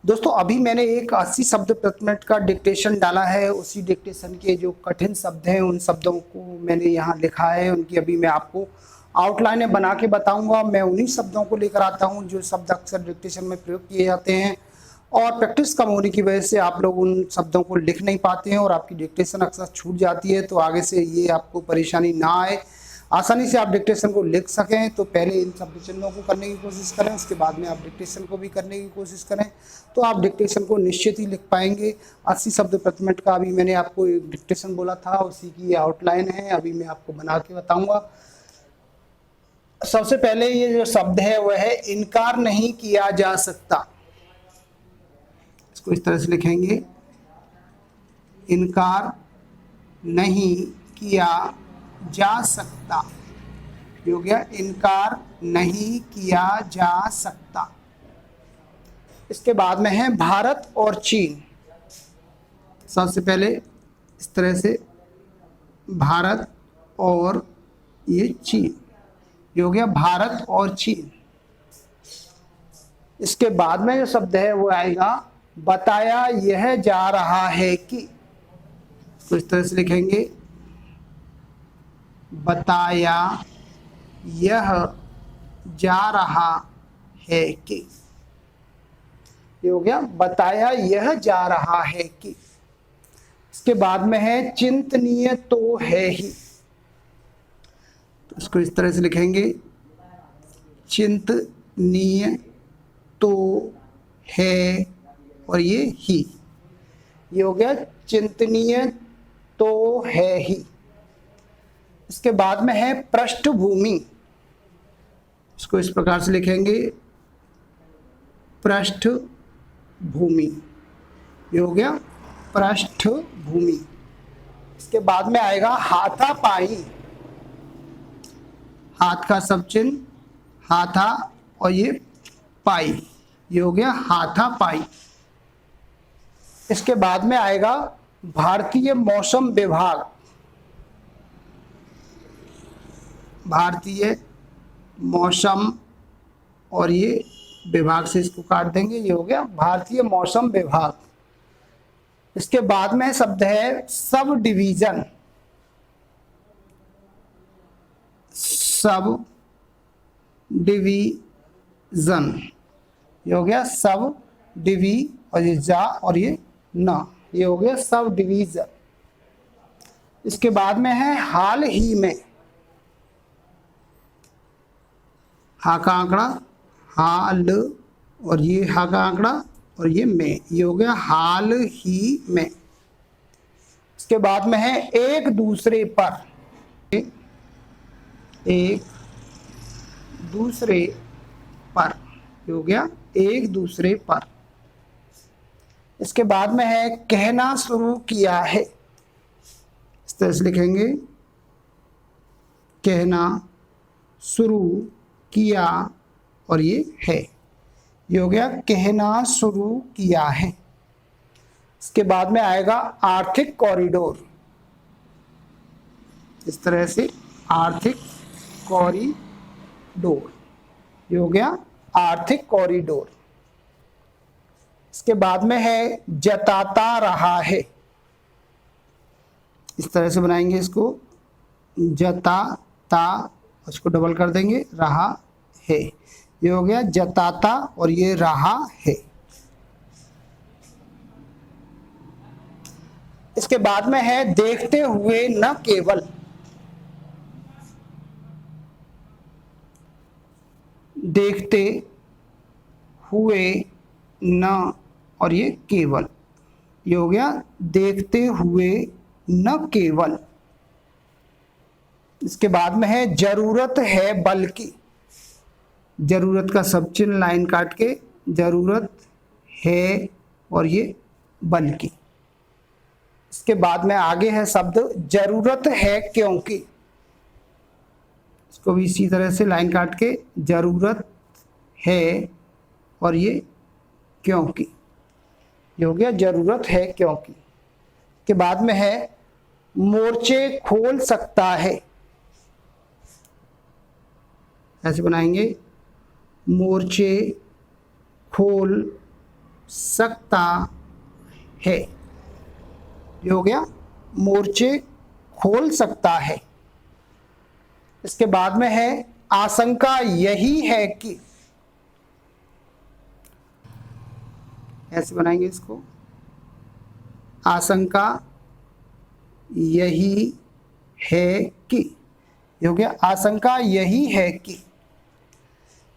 दोस्तों अभी मैंने एक 80 शब्द प्रति मिनट का डिक्टेशन डाला है। उसी डिक्टेशन के जो कठिन शब्द हैं उन शब्दों को मैंने यहाँ लिखा है। उनकी अभी मैं आपको आउटलाइनें बना के बताऊंगा। मैं उन्हीं शब्दों को लेकर आता हूँ जो शब्द अक्सर डिक्टेशन में प्रयोग किए जाते हैं, और प्रैक्टिस कम होने की वजह से आप लोग उन शब्दों को लिख नहीं पाते हैं और आपकी डिक्टेशन अक्सर छूट जाती है। तो आगे से ये आपको परेशानी ना आए, आसानी से आप डिक्टेशन को लिख सकें, तो पहले इन शब्द चिन्हों को करने की कोशिश करें, उसके बाद में आप डिक्टेशन को भी करने की कोशिश करें, तो आप डिक्टेशन को निश्चित ही लिख पाएंगे। 80 शब्द प्रति मिनट का अभी मैंने आपको एक डिक्टेशन बोला था, उसी की आउटलाइन है, अभी मैं आपको बना के बताऊंगा। सबसे पहले ये जो शब्द है वह है इनकार नहीं किया जा सकता। इसको इस तरह से लिखेंगे, इनकार नहीं किया जा सकता। हो गया, इनकार नहीं किया जा सकता। इसके बाद में है भारत और चीन। सबसे पहले इस तरह से भारत और ये चीन, ये हो गया भारत और चीन। इसके बाद में जो शब्द है वो आएगा बताया यह जा रहा है कि। तो इस तरह से लिखेंगे, बताया यह जा रहा है कि। ये हो गया बताया यह जा रहा है कि। इसके बाद में है चिंतनीय तो है ही। तो इसको इस तरह से लिखेंगे, चिंतनीय तो है और ये ही। ये हो गया चिंतनीय तो है ही। इसके बाद में है पृष्ठभूमि। इसको इस प्रकार से लिखेंगे, पृष्ठभूमि। ये हो गया पृष्ठभूमि। इसके बाद में आएगा हाथापाई। हाथ का सब चिन्ह हाथा और ये पाई, ये हो गया हाथापाई। इसके बाद में आएगा भारतीय मौसम विभाग। भारतीय मौसम और ये विभाग से इसको काट देंगे, ये हो गया भारतीय मौसम विभाग। इसके बाद में शब्द है सब डिवीजन। सब डिवीजन, ये हो गया सब डिवी और ये जा और ये ना, ये हो गया सब डिवीजन। इसके बाद में है हाल ही में। हा का आंकड़ा, हाल और ये हा का आंकड़ा और ये में, ये हो गया हाल ही में। इसके बाद में है एक दूसरे पर। एक दूसरे पर, ये हो गया एक दूसरे पर। इसके बाद में है कहना शुरू किया है। इस तरह से लिखेंगे, कहना शुरू किया और ये है, ये हो गया कहना शुरू किया है। इसके बाद में आएगा आर्थिक कॉरिडोर। इस तरह से आर्थिक कॉरिडोर, ये हो गया आर्थिक कॉरिडोर। इसके बाद में है जताता रहा है। इस तरह से बनाएंगे इसको, जताता, उसको डबल कर देंगे, रहा है, ये हो गया जताता और ये रहा है। इसके बाद में है देखते हुए न केवल। देखते हुए न और ये केवल, ये हो गया देखते हुए न केवल। इसके बाद में है जरूरत है बल्कि। जरूरत का सब चिन्ह लाइन काट के, जरूरत है और ये बल्कि। इसके बाद में आगे है शब्द जरूरत है क्योंकि। इसको भी इसी तरह से लाइन काट के, जरूरत है और ये क्योंकि, ये हो गया जरूरत है क्योंकि। के बाद में है मोर्चे खोल सकता है। ऐसे बनाएंगे, मोर्चे खोल सकता है। ये हो गया, मोर्चे खोल सकता है। इसके बाद में है आशंका यही है कि, ऐसे बनाएंगे इसको, आशंका यही है कि, ये हो गया आशंका यही है कि।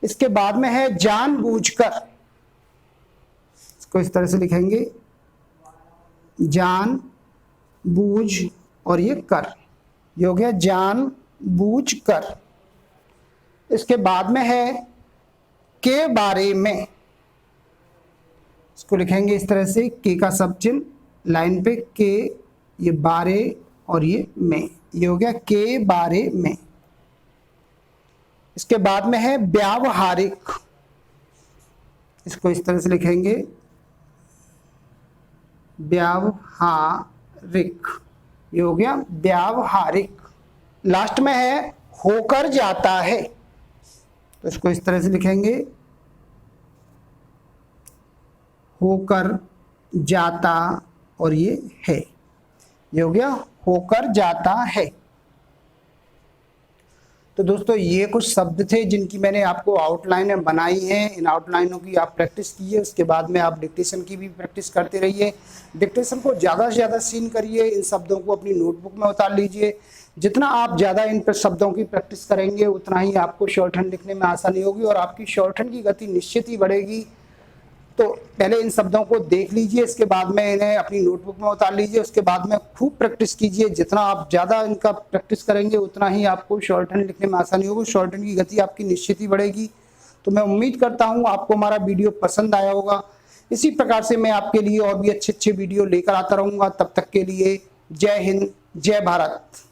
इसके बाद में है जानबूझकर, इसको इस तरह से लिखेंगे, जान बूझ और ये कर, ये हो गया जानबूझ कर। इसके बाद में है के बारे में, इसको लिखेंगे इस तरह से, के का सब चिन्ह लाइन पे, के, ये बारे और ये में, ये हो गया के बारे में। इसके बाद में है व्यावहारिक, इसको इस तरह से लिखेंगे व्यावहारिक, ये हो गया व्यावहारिक। लास्ट में है होकर जाता है, तो इसको इस तरह से लिखेंगे होकर जाता और ये है, ये हो गया होकर जाता है। तो दोस्तों ये कुछ शब्द थे जिनकी मैंने आपको आउटलाइन बनाई है। इन आउटलाइनों की आप प्रैक्टिस कीजिए, उसके बाद में आप डिक्टेशन की भी प्रैक्टिस करते रहिए। डिक्टेशन को ज़्यादा से ज़्यादा सीन करिए, इन शब्दों को अपनी नोटबुक में उतार लीजिए। जितना आप ज़्यादा इन शब्दों की प्रैक्टिस करेंगे उतना ही आपको शॉर्ट हैंड लिखने में आसानी होगी और आपकी शॉर्ट हैंड की गति निश्चित ही बढ़ेगी। तो पहले इन शब्दों को देख लीजिए, इसके बाद में इन्हें अपनी नोटबुक में उतार लीजिए, उसके बाद में खूब प्रैक्टिस कीजिए। जितना आप ज़्यादा इनका प्रैक्टिस करेंगे उतना ही आपको शॉर्ट हैंड लिखने में आसानी होगी, शॉर्ट हैंड की गति आपकी निश्चित ही बढ़ेगी। तो मैं उम्मीद करता हूँ आपको हमारा वीडियो पसंद आया होगा। इसी प्रकार से मैं आपके लिए और भी अच्छे अच्छे वीडियो लेकर आता रहूँगा। तब तक के लिए जय हिंद, जय भारत।